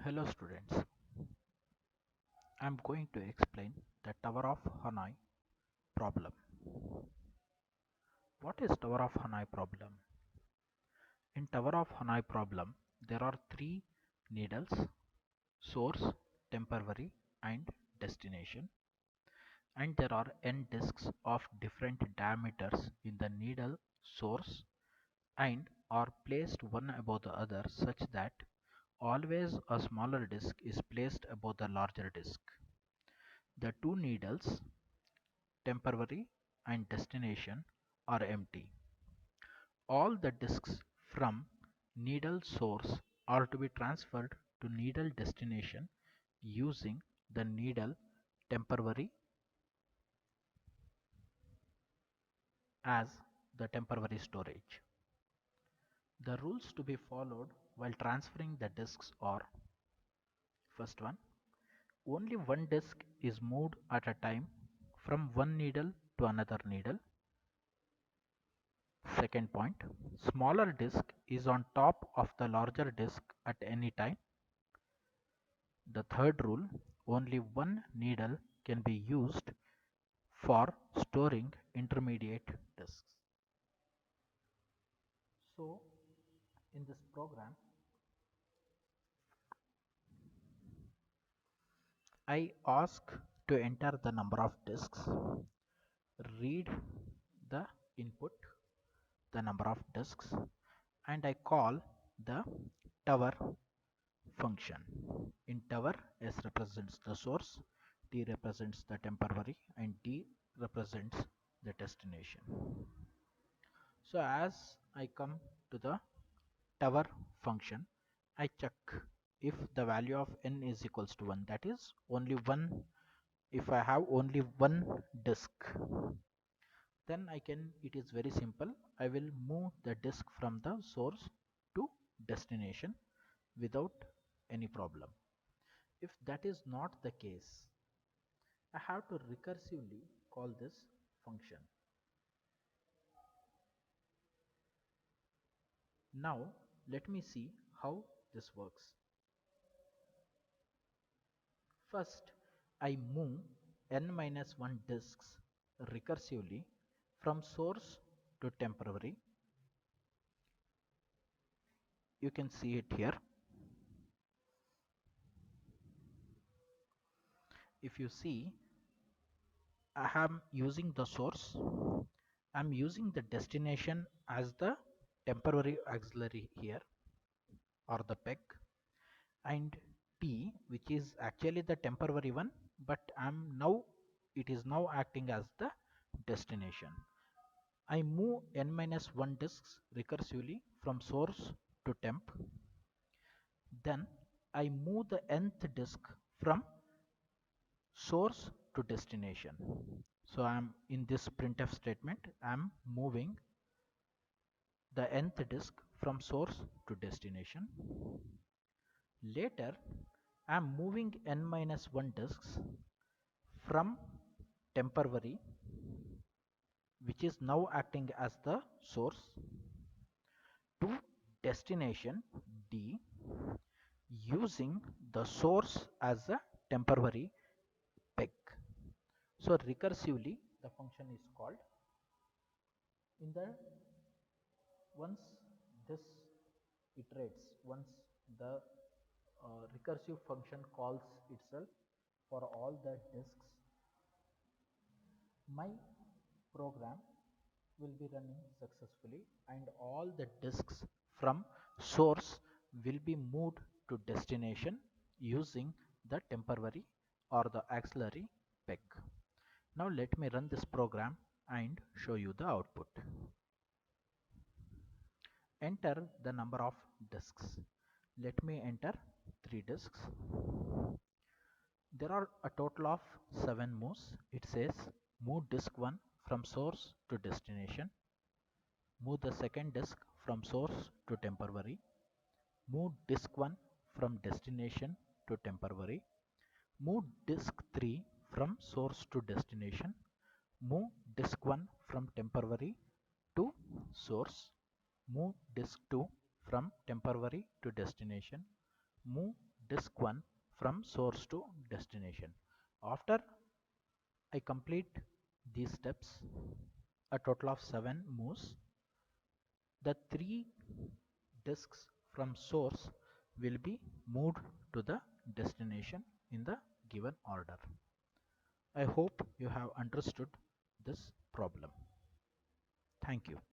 Hello students, I am going to explain the Tower of Hanoi problem. What is Tower of Hanoi problem? In Tower of Hanoi problem, there are three needles: source, temporary and destination, and there are n discs of different diameters in the needle source and are placed one above the other such that always a smaller disc is placed above the larger disc. The two needles, temporary and destination, are empty. All the discs from needle source are to be transferred to needle destination using the needle temporary as the temporary storage. The rules to be followed while transferring the discs are: first one, only one disc is moved at a time from one needle to another needle. Second point, smaller disk is on top of the larger disk at any time. The third rule, only one needle can be used for storing intermediate disks. So in this program, I ask to enter the number of disks, read the input, the number of disks, and I call the tower function. In tower, S represents the source, T represents the temporary, and D represents the destination. So as I come to the tower function, I check if the value of n is equals to 1, that is only one. If I have only one disk, then it is very simple, I will move the disk from the source to destination without any problem. If that is not the case, I have to recursively call this function. Now let me see how this works. First, I move n minus 1 disks recursively from source to temporary. You can see it here. If you see, I am using the source, I am using the destination as the temporary auxiliary here, or the peg, and T, which is actually the temporary one, but it is now acting as the destination. I move n minus 1 disks recursively from source to temp. Then I move the nth disk from source to destination. So I am in this printf statement, I am moving the nth disk from source to destination. Later, I am moving n minus 1 disks from temporary, which is now acting as the source, to destination D, using the source as a temporary peg. So recursively the function is called. In the once this iterates, once the recursive function calls itself for all the disks, my program will be running successfully and all the disks from source will be moved to destination using the temporary or the auxiliary peg. Now let me run this program and show you the output. Enter the number of disks. Let me enter 3 disks. There are a total of 7 moves. It says move disk 1 from source to destination, move the second disk from source to temporary, move disk 1 from destination to temporary, move disk 3 from source to destination, move disk 1 from temporary to source, move disk 2 from temporary to destination, move disk 1 from source to destination. After I complete these steps, a total of 7 moves, the 3 disks from source will be moved to the destination in the given order. I hope you have understood this problem. Thank you.